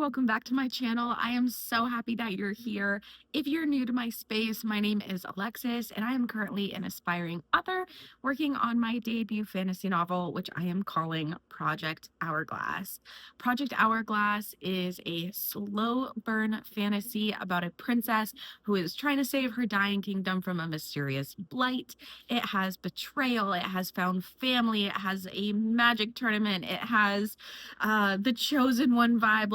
welcome back to my channel. I am so happy that you're here. If you're new to my space, my name is Alexis, and I am currently an aspiring author working on my debut fantasy novel, which I am calling Project Hourglass. Project Hourglass is a slow burn fantasy about a princess who is trying to save her dying kingdom from a mysterious blight. It has betrayal, it has found family, it has a magic tournament, it has the chosen one vibe.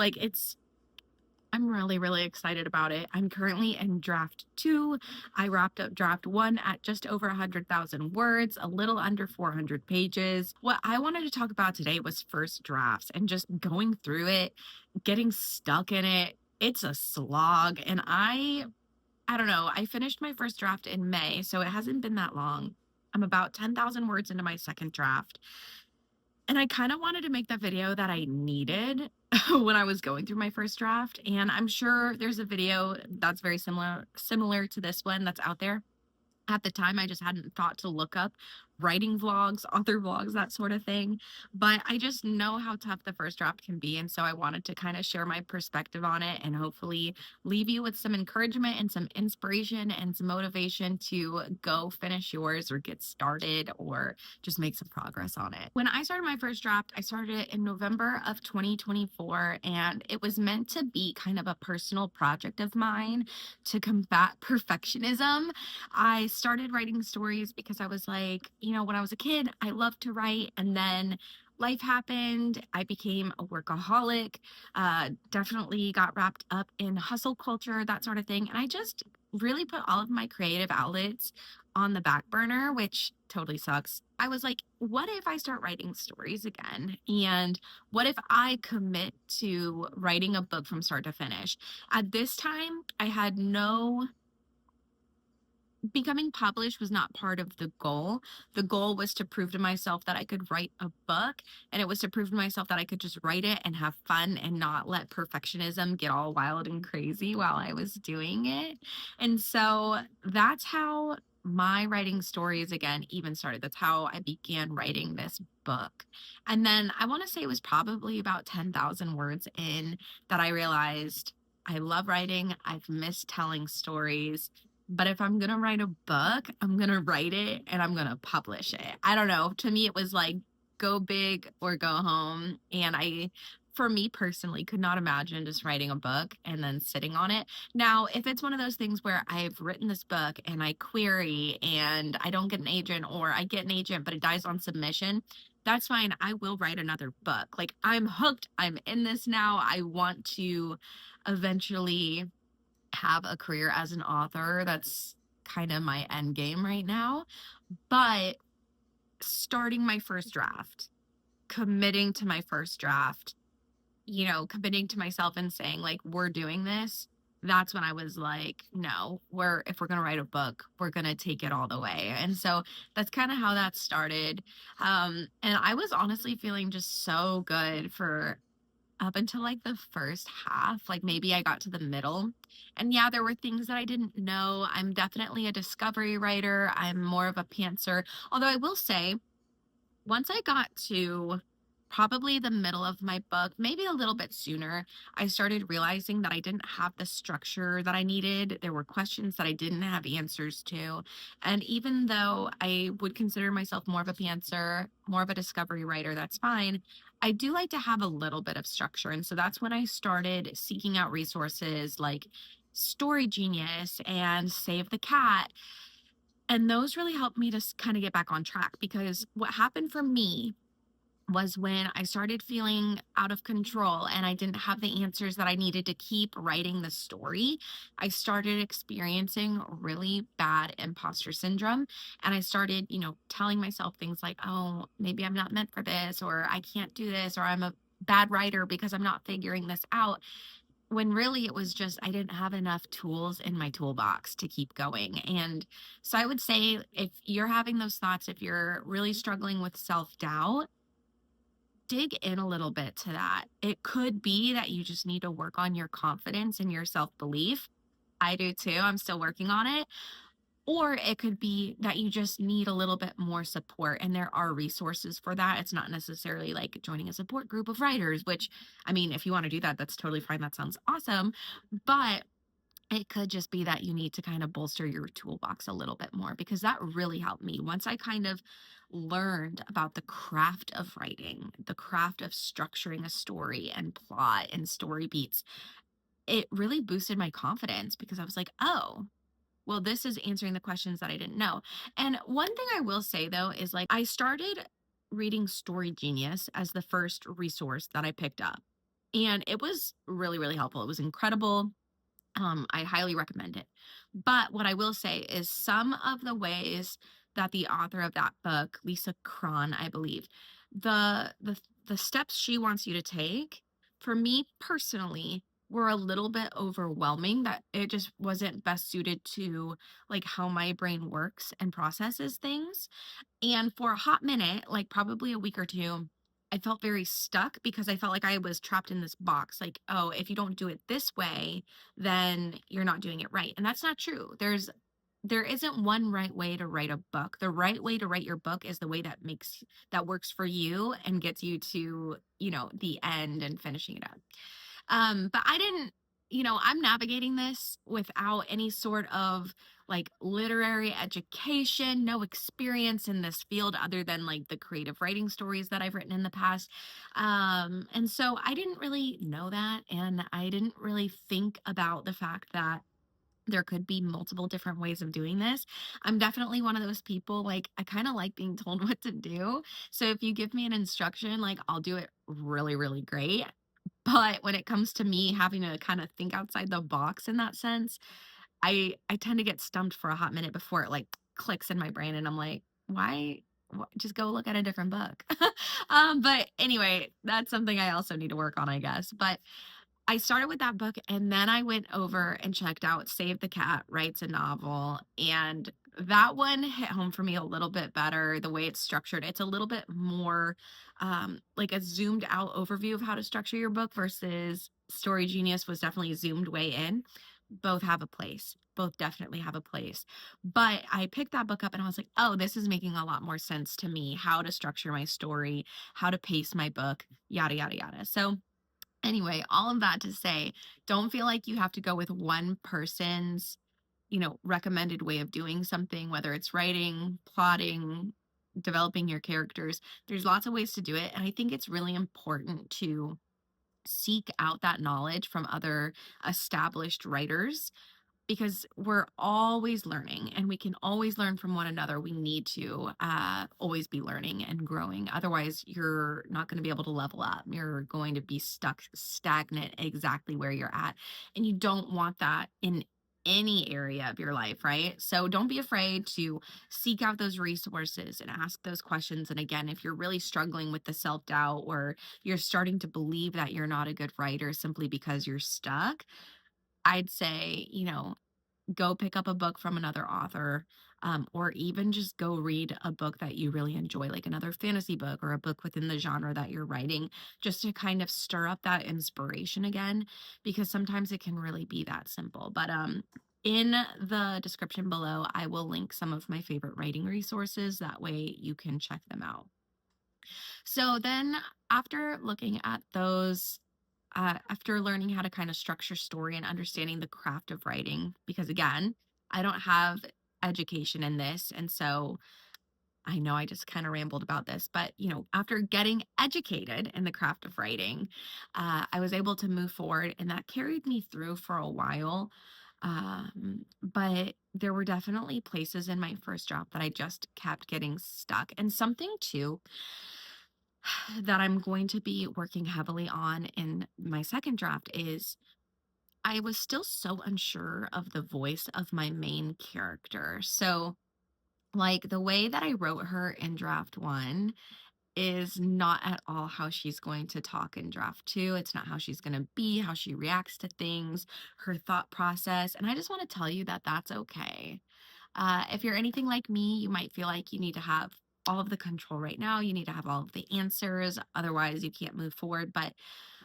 I'm really excited about it. I'm currently in draft 2. I wrapped up draft 1 at just over 100,000 words, a little under 400 pages. What I wanted to talk about today was first drafts and just going through it, getting stuck in it. It's a slog, and I don't know. I finished my first draft in May, so it hasn't been that long. I'm about 10,000 words into my second draft. And I kind of wanted to make that video that I needed when I was going through my first draft. And I'm sure there's a video that's very similar to this one that's out there. At the time, I just hadn't thought to look up writing vlogs, author vlogs, that sort of thing. But I just know how tough the first draft can be. And so I wanted to kind of share my perspective on it and hopefully leave you with some encouragement and some inspiration and some motivation to go finish yours or get started or just make some progress on it. When I started my first draft, I started it in November of 2024, and it was meant to be kind of a personal project of mine to combat perfectionism. I started writing stories because I was like, when I was a kid, I loved to write. And then life happened. I became a workaholic, definitely got wrapped up in hustle culture, that sort of thing. And I just really put all of my creative outlets on the back burner, which totally sucks. I was like, what if I start writing stories again? And what if I commit to writing a book from start to finish? At this time, I had no becoming published was not part of the goal. The goal was to prove to myself that I could write a book, and it was to prove to myself that I could just write it and have fun and not let perfectionism get all wild and crazy while I was doing it. And so that's how my writing stories again even started. That's how I began writing this book. And then I want to say it was probably about 10,000 words in that I realized I love writing. I've missed telling stories, but if I'm going to write a book, I'm going to write it and I'm going to publish it. I don't know. To me, it was like go big or go home. And for me personally, could not imagine just writing a book and then sitting on it. Now, if it's one of those things where I've written this book and I query and I don't get an agent, or I get an agent, but it dies on submission, that's fine. I will write another book. Like, I'm hooked. I'm in this now. I want to eventually have a career as an author. That's kind of my end game right now. But starting my first draft, committing to my first draft, committing to myself and saying, like, we're doing this. That's when I was like, no, if we're going to write a book, we're going to take it all the way. And so that's kind of how that started. And I was honestly feeling just so good for up until like the first half. Like, maybe I got to the middle, and yeah, there were things that I didn't know. I'm definitely a discovery writer. I'm more of a pantser. Although I will say, once I got to probably the middle of my book, maybe a little bit sooner, I started realizing that I didn't have the structure that I needed. There were questions that I didn't have answers to. And even though I would consider myself more of a pantser, more of a discovery writer, that's fine. I do like to have a little bit of structure. And so that's when I started seeking out resources like Story Genius and Save the Cat. And those really helped me to kind of get back on track, because what happened for me was when I started feeling out of control and I didn't have the answers that I needed to keep writing the story, I started experiencing really bad imposter syndrome. And I started, telling myself things like, oh, maybe I'm not meant for this, or I can't do this, or I'm a bad writer because I'm not figuring this out. When really it was just I didn't have enough tools in my toolbox to keep going. And so I would say, if you're having those thoughts, if you're really struggling with self-doubt, dig in a little bit to that. It could be that you just need to work on your confidence and your self-belief. I do too. I'm still working on it. Or it could be that you just need a little bit more support, and there are resources for that. It's not necessarily like joining a support group of writers, which, I mean, if you want to do that, that's totally fine. That sounds awesome. But it could just be that you need to kind of bolster your toolbox a little bit more, because that really helped me. Once I kind of learned about the craft of writing, the craft of structuring a story and plot and story beats, it really boosted my confidence because I was like, oh, well, this is answering the questions that I didn't know. And one thing I will say though is like I started reading Story Genius as the first resource that I picked up. And it was really, really helpful. It was incredible. I highly recommend it. But what I will say is some of the ways that the author of that book, Lisa Cron, I believe, the steps she wants you to take, for me personally, were a little bit overwhelming, that it just wasn't best suited to like how my brain works and processes things. And for a hot minute, like probably a week or two, I felt very stuck because I felt like I was trapped in this box. Like, oh, if you don't do it this way, then you're not doing it right. And that's not true. There isn't one right way to write a book. The right way to write your book is the way that works for you and gets you to, the end and finishing it up. But I didn't, I'm navigating this without any sort of like literary education, no experience in this field other than like the creative writing stories that I've written in the past. And so I didn't really know that. And I didn't really think about the fact that there could be multiple different ways of doing this. I'm definitely one of those people, like, I kind of like being told what to do. So if you give me an instruction, like, I'll do it really, really great. But when it comes to me having to kind of think outside the box in that sense, I tend to get stumped for a hot minute before it like clicks in my brain and I'm like, "Why just go look at a different book." But anyway, that's something I also need to work on, I guess. But I started with that book and then I went over and checked out Save the Cat Writes a Novel. And that one hit home for me a little bit better the way it's structured. It's a little bit more like a zoomed out overview of how to structure your book versus Story Genius was definitely zoomed way in. Both have a place. Both definitely have a place. But I picked that book up and I was like, oh, this is making a lot more sense to me, how to structure my story, how to pace my book, yada, yada, yada. So, anyway, all of that to say, don't feel like you have to go with one person's, recommended way of doing something, whether it's writing, plotting, developing your characters. There's lots of ways to do it. And I think it's really important to seek out that knowledge from other established writers because we're always learning and we can always learn from one another. We need to always be learning and growing. Otherwise, you're not going to be able to level up. You're going to be stuck stagnant exactly where you're at. And you don't want that in any area of your life, right? So don't be afraid to seek out those resources and ask those questions. And again, if you're really struggling with the self doubt or you're starting to believe that you're not a good writer simply because you're stuck, I'd say, go pick up a book from another author, or even just go read a book that you really enjoy, like another fantasy book or a book within the genre that you're writing, just to kind of stir up that inspiration again, because sometimes it can really be that simple. But in the description below, I will link some of my favorite writing resources. That way you can check them out. So then, after looking at those, after learning how to kind of structure story and understanding the craft of writing, because again, I don't have education in this. And so I know I just kind of rambled about this, but after getting educated in the craft of writing, I was able to move forward and that carried me through for a while. But there were definitely places in my first draft that I just kept getting stuck. And something too that I'm going to be working heavily on in my second draft is I was still so unsure of the voice of my main character. So, like, the way that I wrote her in draft one is not at all how she's going to talk in draft two. It's not how she's going to be, how she reacts to things, her thought process. And I just want to tell you that that's okay. If you're anything like me, you might feel like you need to have all of the control right now. You need to have all of the answers. Otherwise, you can't move forward. But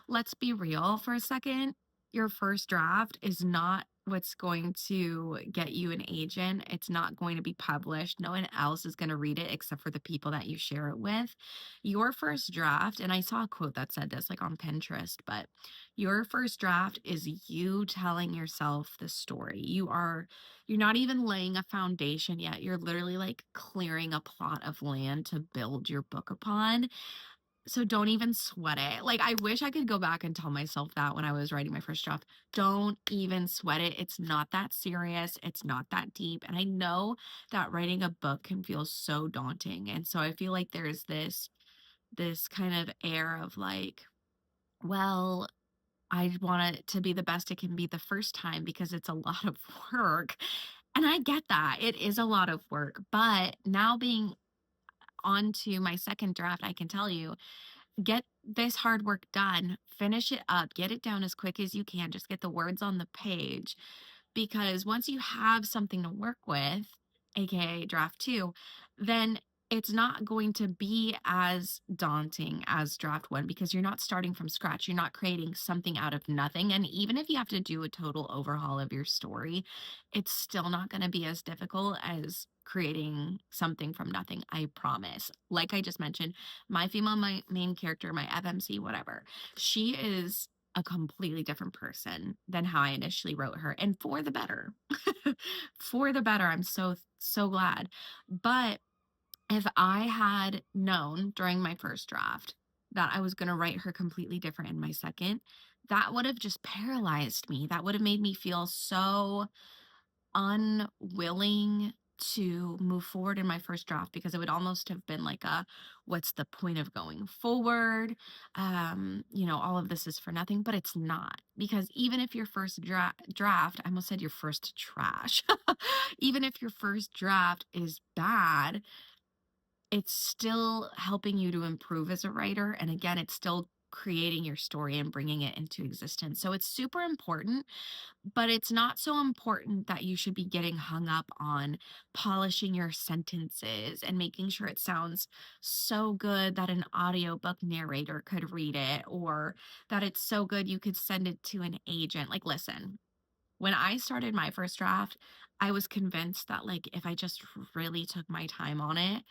let's be real for a second. Your first draft is not what's going to get you an agent. It's not going to be published. No one else is going to read it except for the people that you share it with. Your first draft, and I saw a quote that said this like on Pinterest, but your first draft is you telling yourself the story. You're not even laying a foundation yet. You're literally like clearing a plot of land to build your book upon. So don't even sweat it. Like, I wish I could go back and tell myself that when I was writing my first draft. Don't even sweat it. It's not that serious. It's not that deep. And I know that writing a book can feel so daunting. And so I feel like there's this kind of air of like, well, I want it to be the best it can be the first time because it's a lot of work. And I get that. It is a lot of work. But now being on to my second draft, I can tell you get this hard work done, finish it up, get it down as quick as you can, just get the words on the page. Because once you have something to work with, AKA draft two, then it's not going to be as daunting as draft one because you're not starting from scratch. You're not creating something out of nothing. And even if you have to do a total overhaul of your story, it's still not going to be as difficult as creating something from nothing. I promise. Like I just mentioned, my main character, my FMC, whatever, she is a completely different person than how I initially wrote her, and for the better. For the better. I'm so glad. But if I had known during my first draft that I was going to write her completely different in my second, that would have just paralyzed me. That would have made me feel so unwilling to move forward in my first draft because it would almost have been like a what's the point of going forward, all of this is for nothing, but it's not, because even if your first draft, I almost said your first trash, even if your first draft is bad, it's still helping you to improve as a writer, and again, it's still creating your story and bringing it into existence. So it's super important, but it's not so important that you should be getting hung up on polishing your sentences and making sure it sounds so good that an audiobook narrator could read it, or that it's so good you could send it to an agent. Like, listen, when I started my first draft, I was convinced that like if I just really took my time on it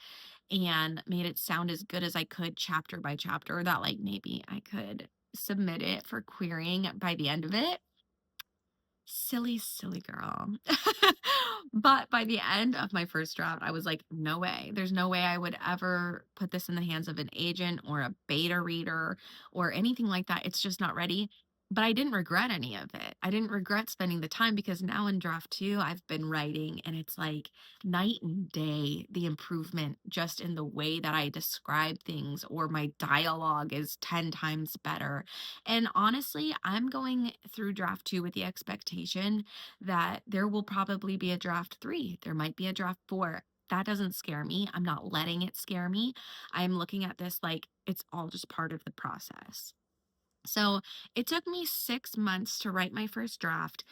and made it sound as good as I could chapter by chapter, that like maybe I could submit it for querying by the end of it. Silly, silly girl. But by the end of my first draft, I was like, no way. There's no way I would ever put this in the hands of an agent or a beta reader or anything like that. It's just not ready. But I didn't regret any of it. I didn't regret spending the time because now in draft two, I've been writing and it's like night and day, the improvement just in the way that I describe things, or my dialogue is 10 times better. And honestly, I'm going through draft two with the expectation that there will probably be a draft three. There might be a draft four. That doesn't scare me. I'm not letting it scare me. I'm looking at this like it's all just part of the process. So it took me 6 months to write my first draft.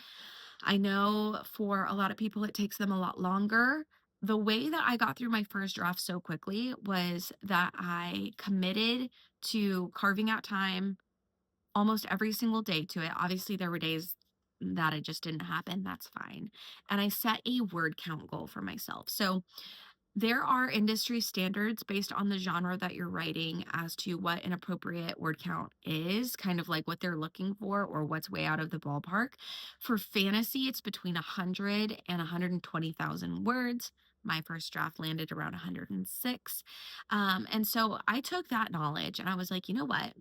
I know for a lot of people, it takes them a lot longer. The way that I got through my first draft so quickly was that I committed to carving out time almost every single day to it. Obviously, there were days that it just didn't happen. That's fine. And I set a word count goal for myself. So there are industry standards based on the genre that you're writing as to what an appropriate word count is, kind of like what they're looking for or what's way out of the ballpark. For fantasy, it's between 100 and 120,000 words. My first draft landed around 106. And so I took that knowledge and I was like, you know what?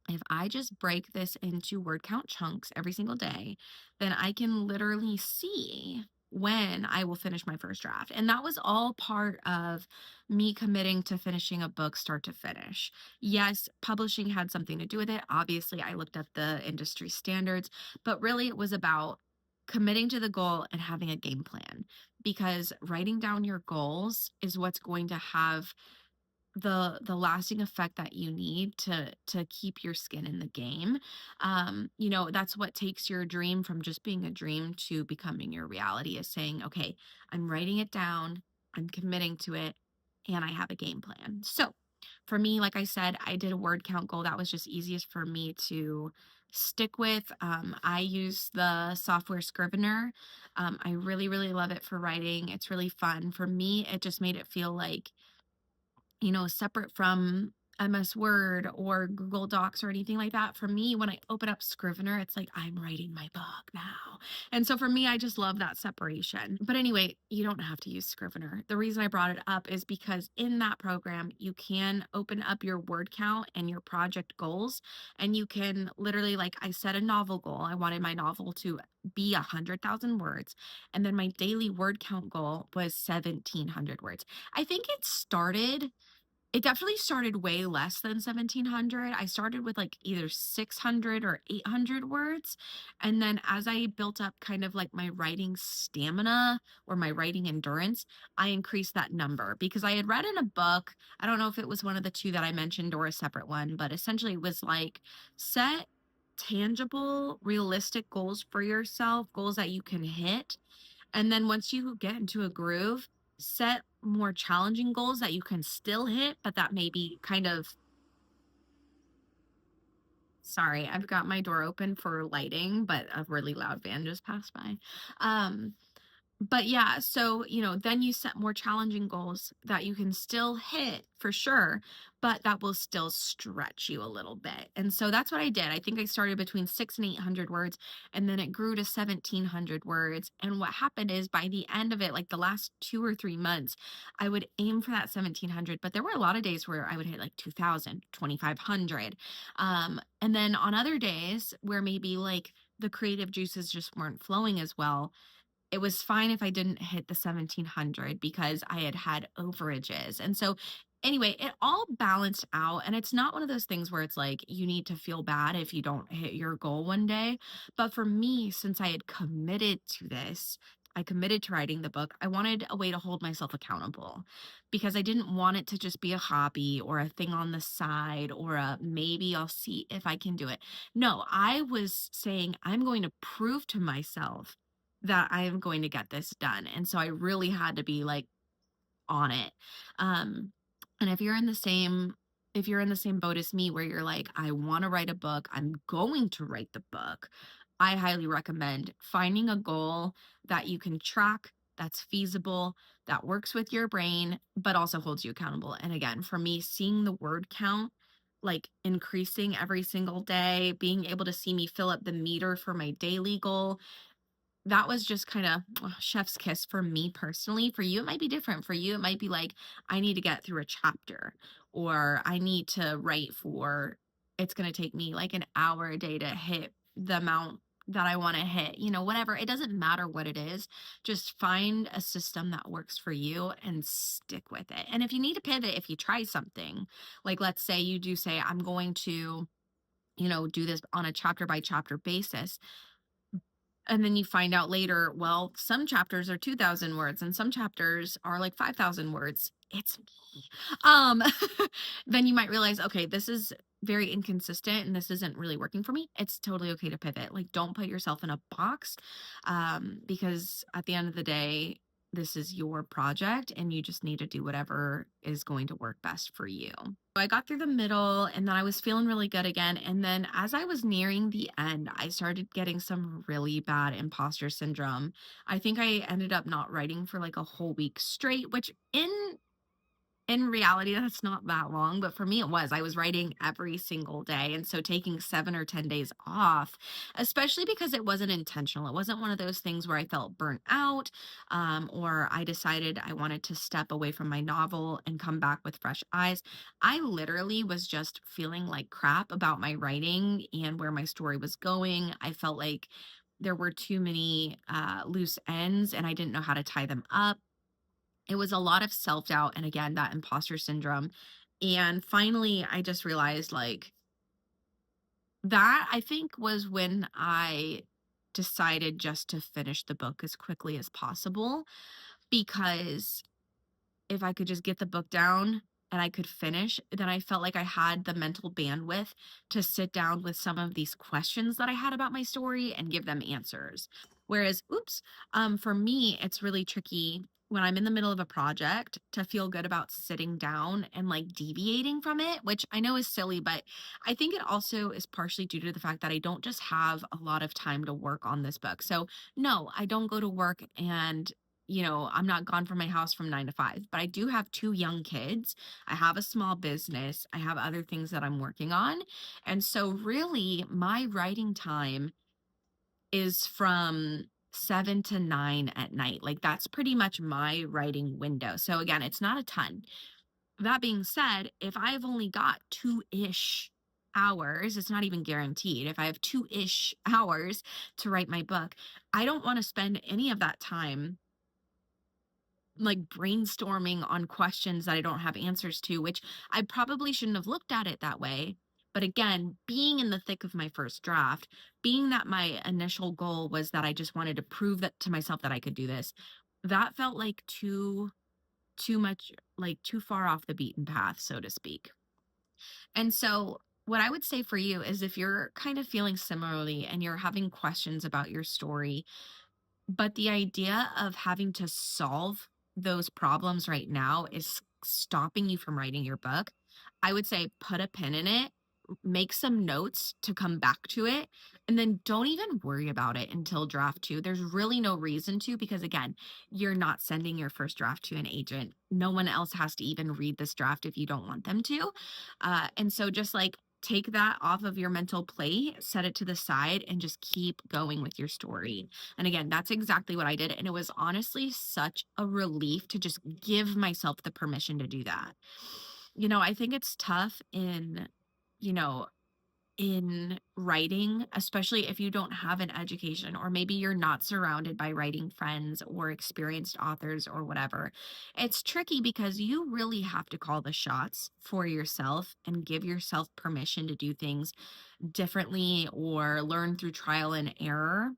If I just break this into word count chunks every single day, then I can literally see when I will finish my first draft. And that was all part of me committing to finishing a book start to finish. Yes, publishing had something to do with it. Obviously, I looked up the industry standards, but really it was about committing to the goal and having a game plan, because writing down your goals is what's going to have the lasting effect that you need to keep your skin in the game. That's what takes your dream from just being a dream to becoming your reality, is saying, okay, I'm writing it down, I'm committing to it, and I have a game plan. So for me, like I said, I did a word count goal. That was just easiest for me to stick with. I use the software Scrivener. I really, really love it for writing. It's really fun. For me, it just made it feel like, separate from MS Word or Google Docs or anything like that. For me, when I open up Scrivener, it's like I'm writing my book now. And so for me, I just love that separation. But anyway, you don't have to use Scrivener. The reason I brought it up is because in that program, you can open up your word count and your project goals. And you can literally, like, I set a novel goal. I wanted my novel to be 100,000 words. And then my daily word count goal was 1,700 words. I think it definitely started way less than 1,700. I started with like either 600 or 800 words. And then as I built up kind of like my writing stamina or my writing endurance, I increased that number because I had read in a book. I don't know if it was one of the two that I mentioned or a separate one, but essentially it was like set tangible, realistic goals for yourself, goals that you can hit, and then once you get into a groove, set more challenging goals that you can still hit, but that may be kind of, sorry, I've got my door open for lighting, but a really loud van just passed by. Um, but yeah, so, then you set more challenging goals that you can still hit for sure, but that will still stretch you a little bit. And so that's what I did. I think I started between 6 and 800 words, and then it grew to 1,700 words. And what happened is by the end of it, like the last 2 or 3 months, I would aim for that 1,700, but there were a lot of days where I would hit like 2,000, 2,500. And then on other days where maybe like the creative juices just weren't flowing as well, it was fine if I didn't hit the 1,700 because I had had overages. And so, anyway, it all balanced out. And it's not one of those things where it's like you need to feel bad if you don't hit your goal one day. But for me, since I had committed to this, I committed to writing the book. I wanted a way to hold myself accountable because I didn't want it to just be a hobby or a thing on the side or a maybe I'll see if I can do it. No, I was saying I'm going to prove to myself that I am going to get this done. And so I really had to be like on it. Um, and if you're in the same boat as me where you're like, I want to write a book, I'm going to write the book, I highly recommend finding a goal that you can track, that's feasible, that works with your brain, but also holds you accountable. And again, for me, seeing the word count like increasing every single day, being able to see me fill up the meter for my daily goal, that was just kinda chef's kiss for me personally. For you, it might be different. For you, it might be like, I need to get through a chapter, or I need to write for it's gonna take me like an hour a day to hit the amount that I wanna hit, whatever. It doesn't matter what it is. Just find a system that works for you and stick with it. And if you need to pivot, if you try something, like let's say you do say, I'm going to, do this on a chapter by chapter basis, and then you find out later, well, some chapters are 2,000 words and some chapters are like 5,000 words. It's me. Um, then you might realize, okay, this is very inconsistent and this isn't really working for me. It's totally okay to pivot. Like, don't put yourself in a box, because at the end of the day, this is your project and you just need to do whatever is going to work best for you. I got through the middle and then I was feeling really good again. And then as I was nearing the end, I started getting some really bad imposter syndrome. I think I ended up not writing for like a whole week straight, which in reality, that's not that long, but for me, it was. I was writing every single day. And so taking 7 or 10 days off, especially because it wasn't intentional. It wasn't one of those things where I felt burnt out, or I decided I wanted to step away from my novel and come back with fresh eyes. I literally was just feeling like crap about my writing and where my story was going. I felt like there were too many loose ends and I didn't know how to tie them up. It was a lot of self-doubt and again, that imposter syndrome. And finally, I just realized like that I think was when I decided just to finish the book as quickly as possible because if I could just get the book down and I could finish, then I felt like I had the mental bandwidth to sit down with some of these questions that I had about my story and give them answers. Whereas, oops, for me, it's really tricky when I'm in the middle of a project to feel good about sitting down and like deviating from it, which I know is silly, but I think it also is partially due to the fact that I don't just have a lot of time to work on this book. So, no, I don't go to work and I'm not gone from my house from 9 to 5, but I do have two young kids. I have a small business. I have other things that I'm working on. And so, really, my writing time is from 7 to 9 at night. Like, that's pretty much my writing window. So, again, it's not a ton. That being said, if I've only got 2-ish hours, it's not even guaranteed. If I have 2-ish hours to write my book, I don't want to spend any of that time like brainstorming on questions that I don't have answers to, which I probably shouldn't have looked at it that way. But again, being in the thick of my first draft, being that my initial goal was that I just wanted to prove that to myself that I could do this, that felt like too much, like too far off the beaten path, so to speak. And so what I would say for you is if you're kind of feeling similarly and you're having questions about your story, but the idea of having to solve those problems right now is stopping you from writing your book, I would say put a pin in it, make some notes to come back to it, and then don't even worry about it until draft two. There's really no reason to, because again, you're not sending your first draft to an agent. No one else has to even read this draft if you don't want them to. And so just like take that off of your mental plate, set it to the side, and just keep going with your story. And again, that's exactly what I did. And it was honestly such a relief to just give myself the permission to do that. I think it's tough you know, in writing, especially if you don't have an education, or maybe you're not surrounded by writing friends or experienced authors or whatever. It's tricky because you really have to call the shots for yourself and give yourself permission to do things differently or learn through trial and error.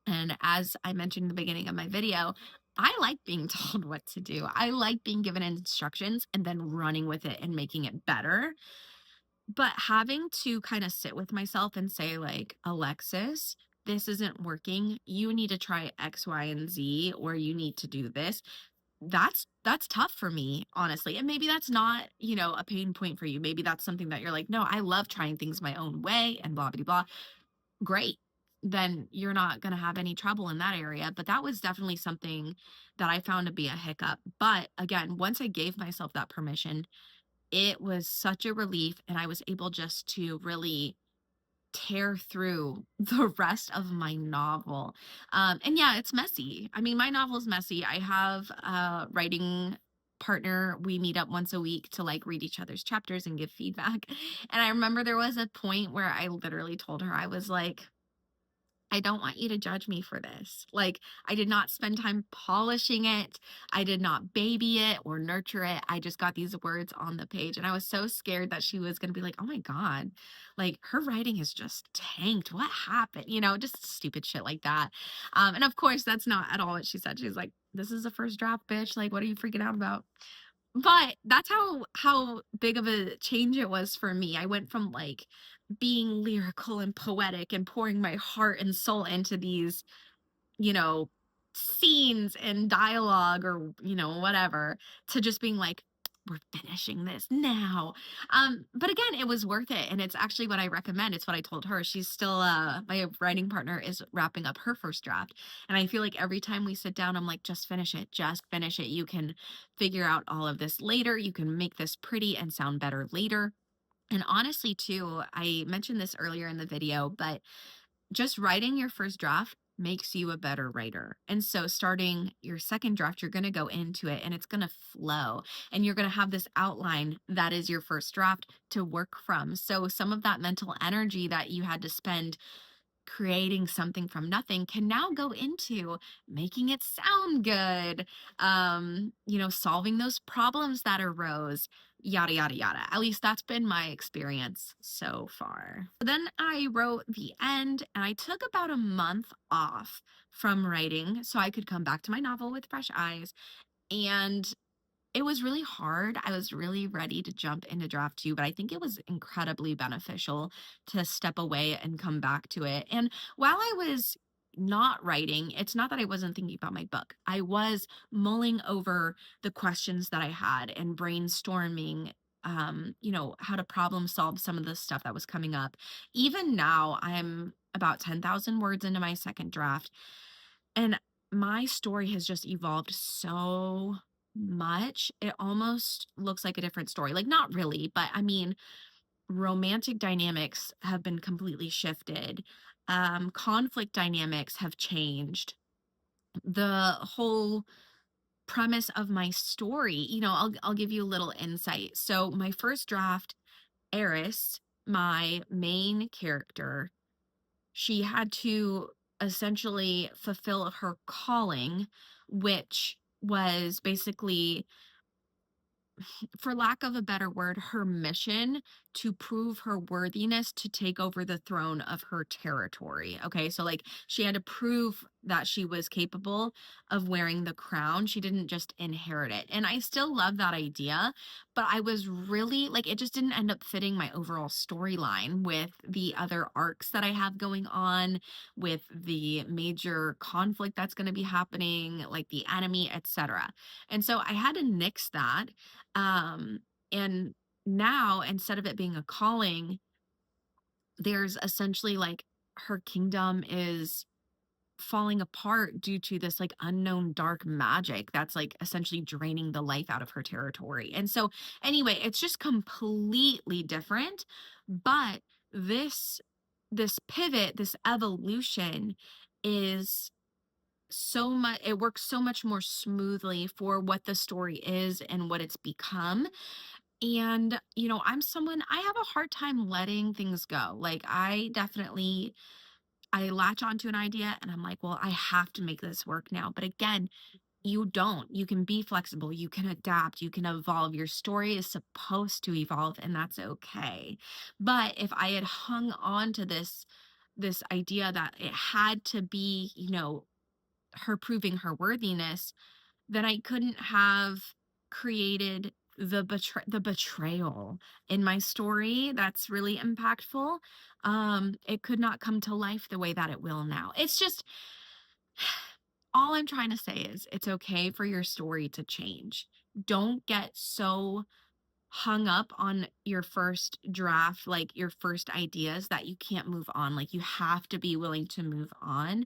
And as I mentioned in the beginning of my video, I like being told what to do. I like being given instructions and then running with it and making it better. But having to kind of sit with myself and say, like, Alexis, this isn't working. You need to try X, Y, and Z, or you need to do this. That's tough for me, honestly. And maybe that's not, a pain point for you. Maybe that's something that you're like, no, I love trying things my own way and blah, blah, blah. Great. Then you're not going to have any trouble in that area. But that was definitely something that I found to be a hiccup. But again, once I gave myself that permission, it was such a relief. And I was able just to really tear through the rest of my novel. And yeah, it's messy. I mean, my novel is messy. I have a writing partner. We meet up once a week to like read each other's chapters and give feedback. And I remember there was a point where I literally told her, I was like, I don't want you to judge me for this. Like, I did not spend time polishing it. I did not baby it or nurture it. I just got these words on the page. And I was so scared that she was going to be like, oh my God, like her writing is just tanked. What happened? Just stupid shit like that. And of course, that's not at all what she said. She's like, this is the first draft, bitch. Like, what are you freaking out about? But that's how big of a change it was for me. I went from like being lyrical and poetic and pouring my heart and soul into these, you know, scenes and dialogue or, whatever, to just being like, we're finishing this now. But again, it was worth it. And it's actually what I recommend. It's what I told her. She's still my writing partner is wrapping up her first draft. And I feel like every time we sit down, I'm like, just finish it. Just finish it. You can figure out all of this later. You can make this pretty and sound better later. And honestly, too, I mentioned this earlier in the video, but just writing your first draft makes you a better writer. And so starting your second draft, you're going to go into it and it's going to flow and you're going to have this outline that is your first draft to work from. So some of that mental energy that you had to spend creating something from nothing can now go into making it sound good, solving those problems that arose, yada yada yada. At least that's been my experience so far. Then I wrote the end and I took about a month off from writing so I could come back to my novel with fresh eyes. And it was really hard. I was really ready to jump into draft two, but I think it was incredibly beneficial to step away and come back to it. And while I was not writing, it's not that I wasn't thinking about my book. I was mulling over the questions that I had and brainstorming, how to problem solve some of the stuff that was coming up. Even now, I'm about 10,000 words into my second draft, and my story has just evolved so much. It almost looks like a different story. Like, not really, but I mean, romantic dynamics have been completely shifted. Conflict dynamics have changed. The whole premise of my story, I'll give you a little insight. So my first draft, Eris, my main character, she had to essentially fulfill her calling, which was basically, for lack of a better word, her mission to prove her worthiness to take over the throne of her territory. Okay. So, like, she had to prove that she was capable of wearing the crown. She didn't just inherit it. And I still love that idea, but I was really like, it just didn't end up fitting my overall storyline with the other arcs that I have going on, with the major conflict that's going to be happening, like the enemy, etc. And so I had to nix that, and now, instead of it being a calling, there's essentially like her kingdom is falling apart due to this like unknown dark magic that's like essentially draining the life out of her territory. And so, anyway, it's just completely different. But this this pivot, this evolution is so much, it works so much more smoothly for what the story is and what it's become. And, I'm someone, I have a hard time letting things go. Like, I latch onto an idea and I'm like, well, I have to make this work now. But again, you don't. You can be flexible, you can adapt, you can evolve. Your story is supposed to evolve, and that's okay. But if I had hung on to this idea that it had to be, her proving her worthiness, then I couldn't have created the betrayal in my story that's really impactful. It could not come to life the way that it will now. It's just, all I'm trying to say is it's okay for your story to change. Don't get so hung up on your first draft, like your first ideas, that you can't move on. Like, you have to be willing to move on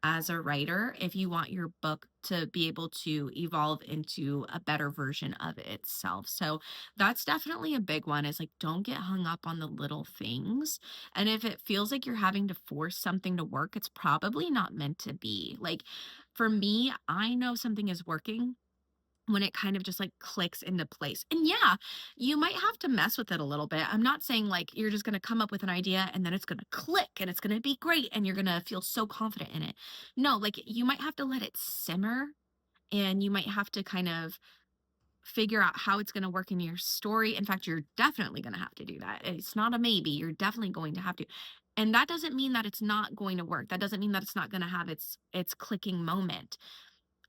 as a writer if you want your book to be able to evolve into a better version of itself. So that's definitely a big one, is like, don't get hung up on the little things. And if it feels like you're having to force something to work, it's probably not meant to be. Like, for me, I know something is working when it kind of just like clicks into place. And yeah, you might have to mess with it a little bit. I'm not saying like you're just going to come up with an idea and then it's going to click and it's going to be great and you're going to feel so confident in it. No, like, you might have to let it simmer, and you might have to kind of figure out how it's going to work in your story. In fact, you're definitely going to have to do that. It's not a maybe. You're definitely going to have to. And that doesn't mean that it's not going to work. That doesn't mean that it's not going to have its clicking moment.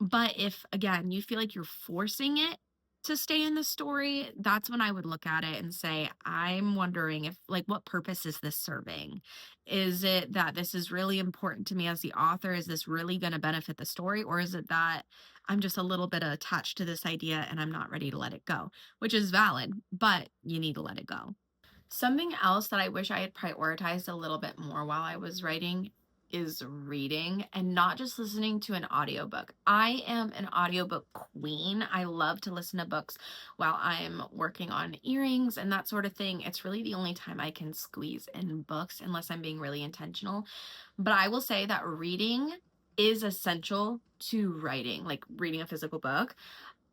But if, again, you feel like you're forcing it to stay in the story, that's when I would look at it and say, I'm wondering if, like, what purpose is this serving? Is it that this is really important to me as the author? Is this really going to benefit the story? Or is it that I'm just a little bit attached to this idea and I'm not ready to let it go, which is valid, but you need to let it go. Something else that I wish I had prioritized a little bit more while I was writing is reading, and not just listening to an audiobook. I am an audiobook queen. I love to listen to books while I'm working on earrings and that sort of thing. It's really the only time I can squeeze in books unless I'm being really intentional. But I will say that reading is essential to writing, like reading a physical book,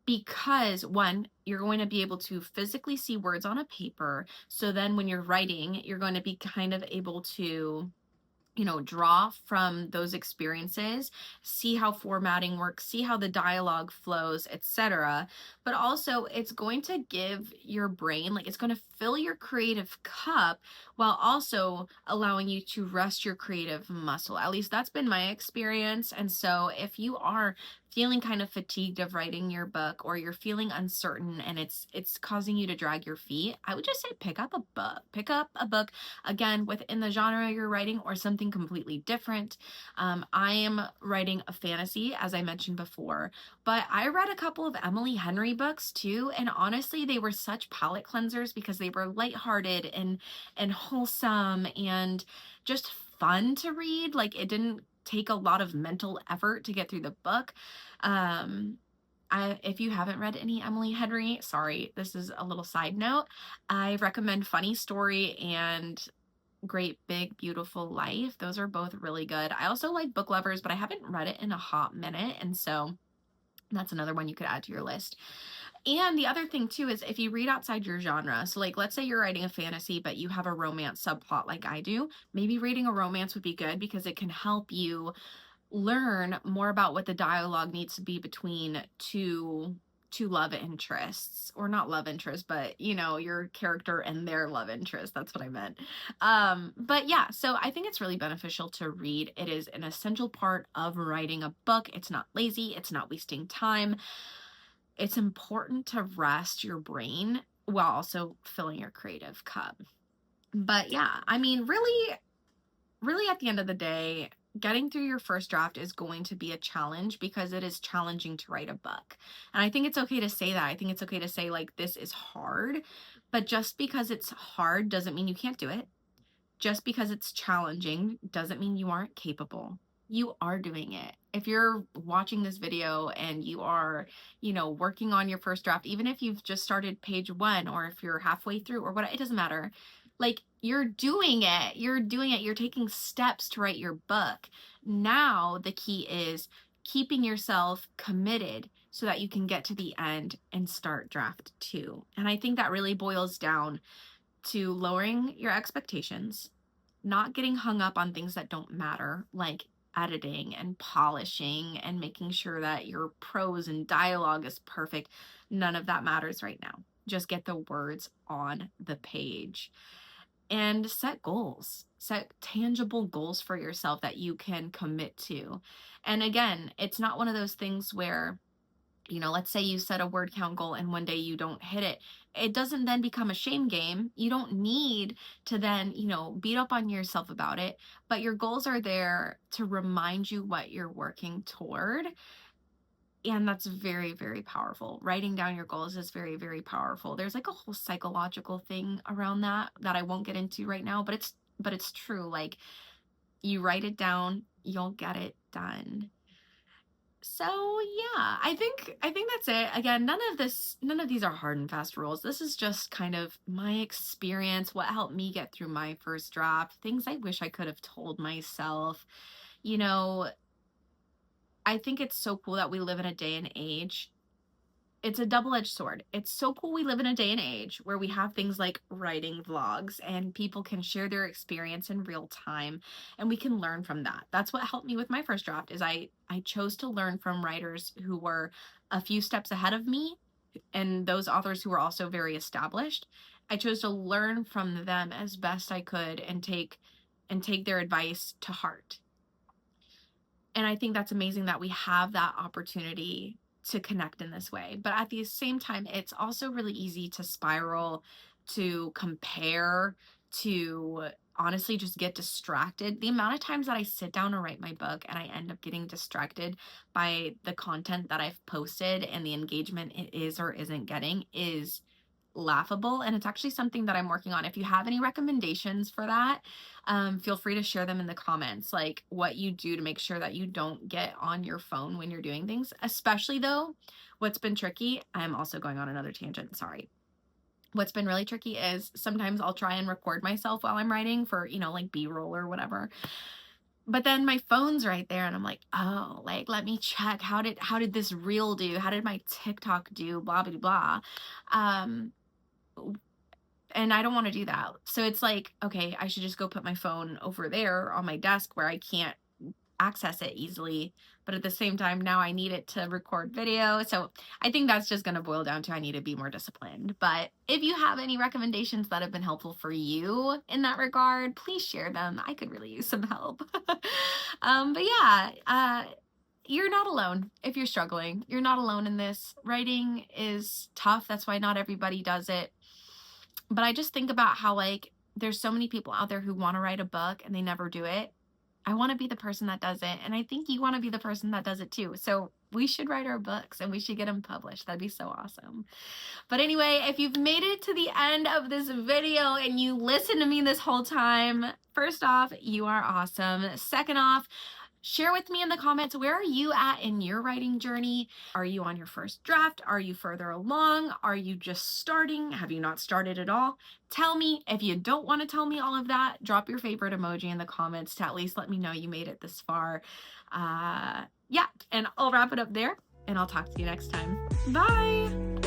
because one, you're going to be able to physically see words on a paper. So then when you're writing, you're going to be kind of able to, draw from those experiences, see how formatting works, see how the dialogue flows, etc. But also, it's going to give your brain, like, it's going to fill your creative cup while also allowing you to rest your creative muscle. At least that's been my experience. And so if you are feeling kind of fatigued of writing your book, or you're feeling uncertain and it's causing you to drag your feet, I would just say pick up a book. Pick up a book, again, within the genre you're writing, or something completely different. I am writing a fantasy, as I mentioned before, but I read a couple of Emily Henry books too, and honestly, they were such palate cleansers because they were lighthearted and wholesome and just fun to read. Like, it didn't take a lot of mental effort to get through the book. Um, if you haven't read any Emily Henry, sorry, this is a little side note. I recommend Funny Story and Great Big Beautiful Life. Those are both really good. I also like Book Lovers, but I haven't read it in a hot minute, and so that's another one you could add to your list. And the other thing too is, if you read outside your genre, so like let's say you're writing a fantasy, but you have a romance subplot like I do, maybe reading a romance would be good because it can help you learn more about what the dialogue needs to be between two love interests, or not love interests, but your character and their love interest. That's what I meant. But yeah, so I think it's really beneficial to read. It is an essential part of writing a book. It's not lazy, it's not wasting time. It's important to rest your brain while also filling your creative cup. But yeah, I mean, really at the end of the day, getting through your first draft is going to be a challenge because it is challenging to write a book. And I think it's okay to say that. I think it's okay to say, like, this is hard, but just because it's hard doesn't mean you can't do it. Just because it's challenging doesn't mean you aren't capable. You are doing it. If you're watching this video and you are, working on your first draft, even if you've just started page 1, or if you're halfway through, or what, it doesn't matter. Like, you're doing it. You're doing it. You're taking steps to write your book. Now, the key is keeping yourself committed so that you can get to the end and start draft 2. And I think that really boils down to lowering your expectations, not getting hung up on things that don't matter, like editing and polishing and making sure that your prose and dialogue is perfect. None of that matters right now. Just get the words on the page and set goals. Set tangible goals for yourself that you can commit to. And again, it's not one of those things where, let's say you set a word count goal and one day you don't hit it. It doesn't then become a shame game. You don't need to then, beat up on yourself about it, but your goals are there to remind you what you're working toward. And that's very, very powerful. Writing down your goals is very, very powerful. There's like a whole psychological thing around that I won't get into right now, but it's true. Like, you write it down, you'll get it done. So yeah, I think that's it. Again, none of these are hard and fast rules. This is just kind of my experience, what helped me get through my first draft, things I wish I could have told myself. You know, I think it's so cool that we live in a day and age. It's a double-edged sword. It's so cool we live in a day and age where we have things like writing vlogs and people can share their experience in real time, and we can learn from that. That's what helped me with my first draft, is I chose to learn from writers who were a few steps ahead of me, and those authors who were also very established. I chose to learn from them as best I could and take their advice to heart. And I think that's amazing that we have that opportunity to connect in this way. But at the same time, it's also really easy to spiral, to compare, to honestly just get distracted. The amount of times that I sit down to write my book and I end up getting distracted by the content that I've posted and the engagement it is or isn't getting is laughable. And it's actually something that I'm working on. If you have any recommendations for that, feel free to share them in the comments, like what you do to make sure that you don't get on your phone when you're doing things. Especially though, what's been tricky, I'm also going on another tangent, sorry. What's been really tricky is sometimes I'll try and record myself while I'm writing for, like B-roll or whatever. But then my phone's right there and I'm like, oh, like, let me check. How did this reel do? How did my TikTok do? Blah, blah, blah. And I don't want to do that. So it's like, okay, I should just go put my phone over there on my desk where I can't access it easily. But at the same time, now I need it to record video. So I think that's just going to boil down to I need to be more disciplined. But if you have any recommendations that have been helpful for you in that regard, please share them. I could really use some help. But yeah, you're not alone if you're struggling. You're not alone in this. Writing is tough. That's why not everybody does it. But I just think about how, like, there's so many people out there who want to write a book and they never do it. I want to be the person that does it. And I think you want to be the person that does it too. So we should write our books and we should get them published. That'd be so awesome. But anyway, if you've made it to the end of this video and you listened to me this whole time, first off, you are awesome. Second off, share with me in the comments, where are you at in your writing journey? Are you on your first draft? Are you further along? Are you just starting? Have you not started at all? Tell me. If you don't want to tell me all of that, drop your favorite emoji in the comments to at least let me know you made it this far. Yeah, and I'll wrap it up there, and I'll talk to you next time. Bye!